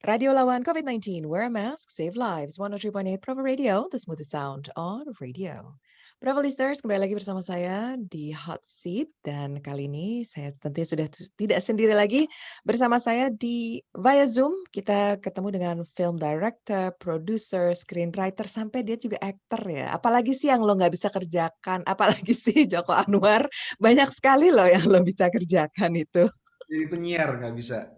Radio lawan COVID-19, wear a mask, save lives. 103.8 Provo Radio, the smoothest sound on radio. Bravo listeners, kembali lagi bersama saya di Hot Seat. Dan kali ini saya tentunya sudah tidak sendiri lagi. Bersama saya di via Zoom, kita ketemu dengan film director, producer, screenwriter, sampai dia juga aktor ya. Apalagi sih yang lo nggak bisa kerjakan, apalagi sih Joko Anwar. Banyak sekali loh yang lo bisa kerjakan itu. Jadi penyiar nggak bisa.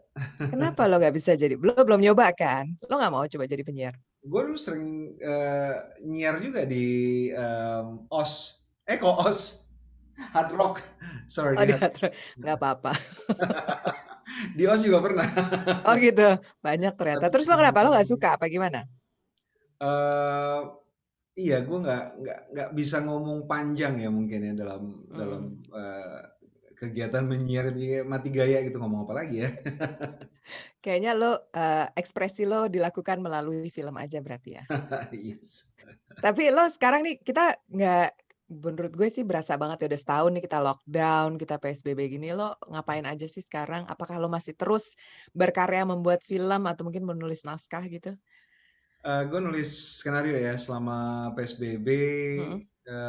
Kenapa lo nggak bisa jadi? Belum nyoba kan? Lo nggak mau coba jadi penyiar? Gue dulu sering nyiar juga di OS. Kok OS? Hard Rock. Sorry, Oh di di Hard Hard Rock, nggak apa-apa. Di OS juga pernah. Oh gitu, banyak ternyata. Tapi Terus lo kenapa? Lo nggak suka apa gimana? eh, iya, gue nggak bisa ngomong panjang ya mungkin ya dalam dalam Hmm. kegiatan menyiar itu kayak mati gaya gitu, ngomong apa lagi ya. Kayaknya lo ekspresi lo dilakukan melalui film aja berarti ya. Yes. Tapi lo sekarang nih kita nggak, menurut gue sih berasa banget ya udah setahun nih kita lockdown, kita PSBB gini. Lo ngapain aja sih sekarang? Apakah lo masih terus berkarya membuat film atau mungkin menulis naskah gitu? Gue nulis skenario ya selama PSBB, Mm-mm.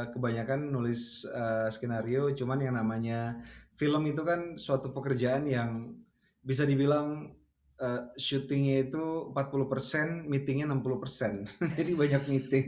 kebanyakan nulis skenario, cuman yang namanya film itu kan suatu pekerjaan yang bisa dibilang syutingnya itu 40%, meetingnya 60%. Jadi banyak meeting,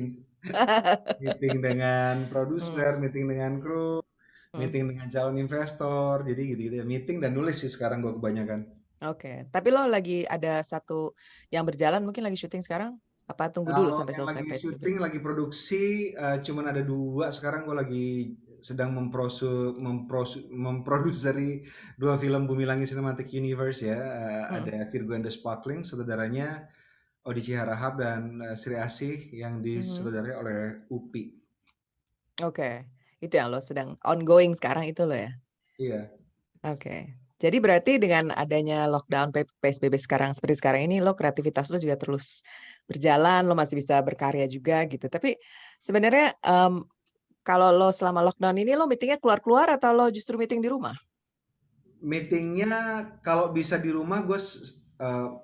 meeting dengan Hmm. produser, meeting dengan kru, Hmm. meeting dengan calon investor, jadi gitu-gitu ya. Meeting dan nulis sih sekarang gue kebanyakan. Oke, tapi lo lagi ada satu yang berjalan mungkin lagi syuting sekarang? Apa tunggu dulu Kalau sampai yang selesai lagi PSBB? syuting, lagi produksi, cuman ada 2 sekarang gue lagi sedang memproduseri 2 film Bumi Langit Cinematic Universe ya, Mhm, ada Virgo and the Sparkling, sutradaranya Odi Harahap dan, Sri Asih yang mhm. disutradarai oleh UPI. Oke, itu yang lo sedang ongoing sekarang itu lo ya? Iya. Oke. Jadi berarti dengan adanya lockdown PSBB sekarang seperti sekarang ini lo kreativitas lo juga terus berjalan, lo masih bisa berkarya juga gitu. Tapi sebenarnya, kalau lo selama lockdown ini lo meeting-nya keluar-keluar atau lo justru meeting di rumah? Meeting-nya kalau bisa di rumah gue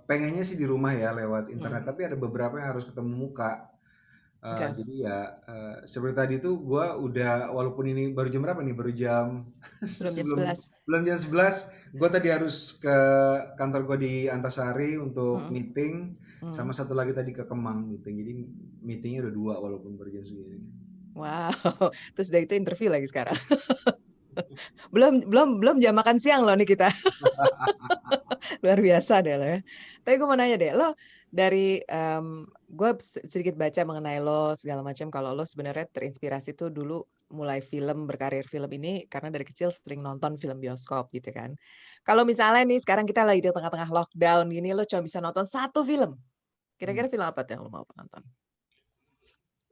pengennya sih di rumah ya lewat Mmm, internet, tapi ada beberapa yang harus ketemu muka. oke. Jadi ya, seperti tadi tuh gue udah walaupun ini baru jam berapa nih, baru jam Belum jam sebelum 11. belum jam 11, gue tadi harus ke kantor gue di Antasari untuk Mhm, meeting, sama mhm. satu lagi tadi ke Kemang meeting. Jadi meetingnya udah 2 walaupun baru jam segini. Wow, terus udah itu interview lagi sekarang. Belum belum belum jam makan siang loh nih kita. Luar biasa deh lo ya. Tapi gue mau nanya deh, lo dari gue sedikit baca mengenai lo segala macam. Kalau lo sebenarnya terinspirasi tuh dulu mulai film, berkarir film ini karena dari kecil sering nonton film bioskop gitu kan. Kalau misalnya nih sekarang kita lagi di tengah-tengah lockdown gini, lo cuma bisa nonton satu film. Hmm. Kira-kira film apa tuh yang lo mau nonton?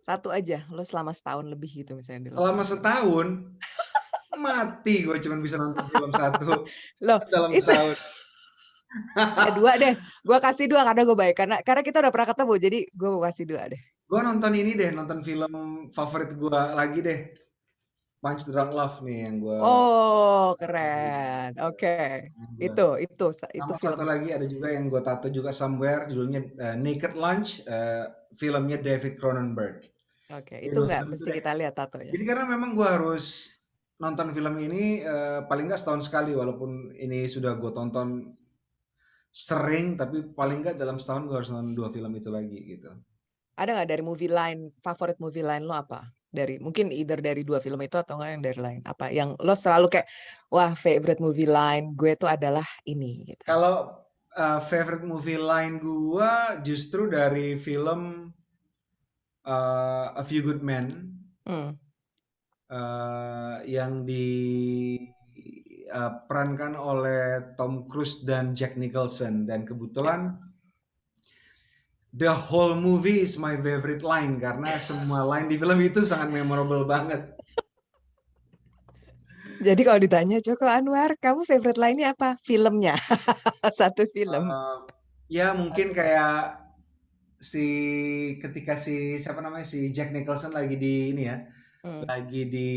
Satu aja, lo selama setahun lebih gitu misalnya di Selama lockdown. setahun, mati gue cuman bisa nonton film satu Loh, dalam itu setahun. ya dua deh. Gue kasih dua karena gue baik. Karena kita udah pernah ketemu, jadi gue mau kasih dua deh. Gue nonton ini deh, nonton film favorit gue lagi deh, Punch Drunk Love nih yang gue Oh, keren. Oke. Itu sama film. satu lagi ada juga yang gue tato juga somewhere judulnya Naked Lunch, filmnya David Cronenberg. Oke, Jadi itu dua nggak film itu mesti deh. kita lihat tatonya. Jadi karena memang gue harus nonton film ini paling nggak setahun sekali, walaupun ini sudah gue tonton sering, tapi paling nggak dalam setahun gue harus nonton 2 film itu lagi gitu. Ada nggak dari movie line, favorit movie line lo apa? Dari mungkin either dari dua film itu atau nggak yang dari lain. Apa yang lo selalu kayak, wah favorite movie line gue tuh adalah ini gitu. Kalau favorite movie line gue justru dari film A Few Good Men, Hmm. yang diperankan oleh Tom Cruise dan Jack Nicholson, dan Ya. kebetulan the whole movie is my favorite line karena semua line di film itu sangat memorable banget. Jadi kalau ditanya Joko Anwar, kamu favorite line-nya apa? Filmnya. Satu film. Eh, ya mungkin kayak si ketika si siapa namanya si Jack Nicholson lagi di ini ya, Hmm. lagi di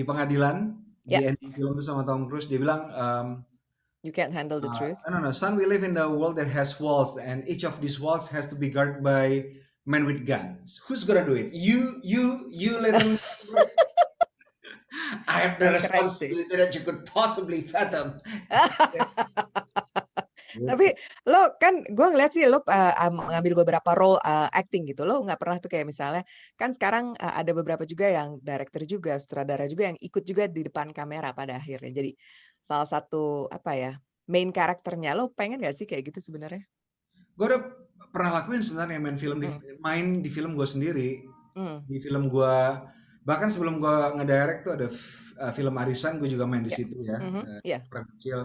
pengadilan, di Ya. ending film itu sama Tom Cruise dia bilang, You can't handle the truth. No, no, no. Son, we live in a world that has walls, and each of these walls has to be guarded by men with guns. Who's gonna do it? You, little. I have the Tapi keren sih. responsibility that you could possibly fathom. Tapi Gitu. lo kan gue ngeliat sih lo mengambil beberapa role acting gitu. Lo nggak pernah tuh kayak misalnya kan sekarang ada beberapa juga yang director juga, sutradara juga yang ikut juga di depan kamera pada akhirnya. Jadi salah satu apa ya main karakternya lo pengen gak sih kayak gitu sebenarnya? Gue udah pernah lakuin sebenarnya main di film gue sendiri. Hmm. Di film gue, bahkan sebelum gue ngedirect tuh ada film Arisan, gue juga main di Ya. situ ya. Iya. Peran kecil.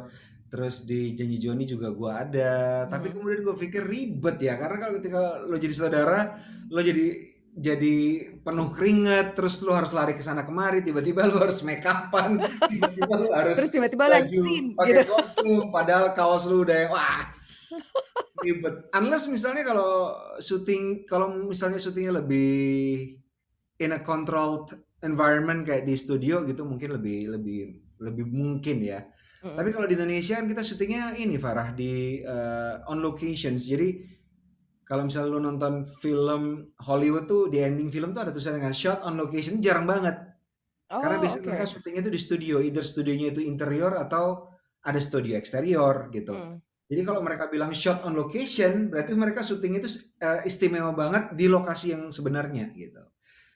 Terus di Janji Joni juga gue ada. Tapi kemudian gue pikir ribet ya, karena kalau ketika lo jadi saudara, lo jadi penuh keringat, terus lo harus lari ke sana kemari, tiba-tiba lo harus make upan, tiba-tiba lo harus Terus tiba-tiba lo baju scene pakai gitu. kostum, padahal kaos lo udah yang wah ribet. Unless misalnya kalau misalnya syutingnya lebih in a controlled environment kayak di studio gitu, mungkin lebih mungkin ya. Tapi kalau di Indonesia kan kita syutingnya ini Farah di on locations. Jadi kalau misalnya lu nonton film Hollywood tuh di ending film tuh ada tulisan dengan shot on location, jarang banget. Karena Oh, biasanya mereka oke. syutingnya itu di studio, either studionya itu interior atau ada studio eksterior gitu. Jadi kalau mereka bilang shot on location, berarti mereka syuting itu istimewa banget di lokasi yang sebenarnya gitu.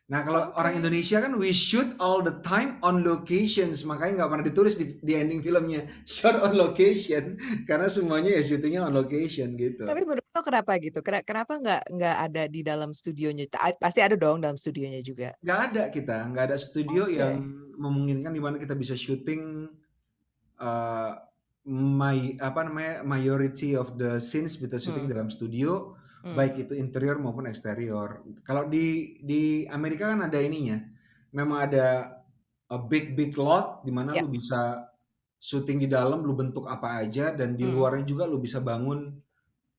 Nah kalau orang Oke. Indonesia kan we shoot all the time on locations, makanya nggak pernah ditulis di ending filmnya shot on location, karena semuanya ya syutingnya on location gitu. Tapi menurut lo kenapa gitu? Kenapa nggak ada di dalam studionya? Pasti ada dong dalam studionya juga. Nggak ada studio yang Oke. memungkinkan di mana kita bisa syuting uh, majority of the scenes kita syuting Hmm. dalam studio, Hmm. baik itu interior maupun eksterior. Kalau di Amerika kan ada ininya, memang ada a big lot di mana Ya. lu bisa syuting di dalam, lu bentuk apa aja, dan di luarnya juga lu bisa bangun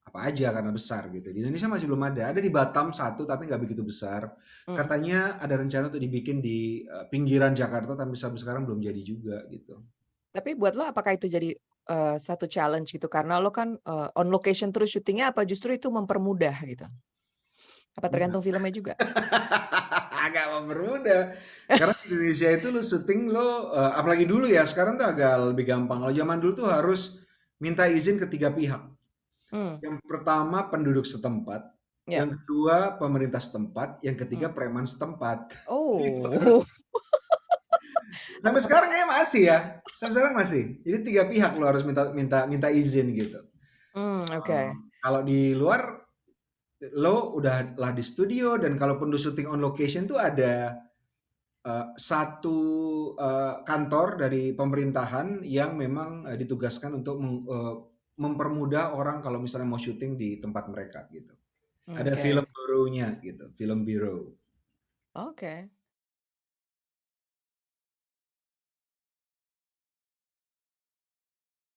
apa aja karena besar gitu. Di Indonesia masih belum ada. Ada di Batam satu tapi nggak begitu besar. Hmm. Katanya ada rencana untuk dibikin di pinggiran Jakarta tapi sampai sekarang belum jadi juga gitu. Tapi buat lo apakah itu jadi satu challenge gitu? Karena lo kan on location terus syutingnya apa justru itu mempermudah gitu? Apa Nah, tergantung filmnya juga? agak mempermudah. Karena di Indonesia itu lu syuting apalagi dulu ya, sekarang tuh agak lebih gampang. Kalau zaman dulu tuh harus minta izin ke 3 pihak. Hmm. Yang pertama penduduk setempat, Ya. yang kedua pemerintah setempat, yang ketiga Hmm. preman setempat. Jadi lu harus Oh. sampai sekarang kayaknya masih ya. Sampai sekarang masih. Jadi 3 pihak lo harus minta minta minta izin gitu. Oke. Kalau di luar lo udah lah di studio, dan kalaupun lo syuting on location tuh ada satu kantor dari pemerintahan yang memang ditugaskan untuk mempermudah orang kalau misalnya mau syuting di tempat mereka gitu. Ada film Oke. bureau-nya gitu, film bureau. Oke.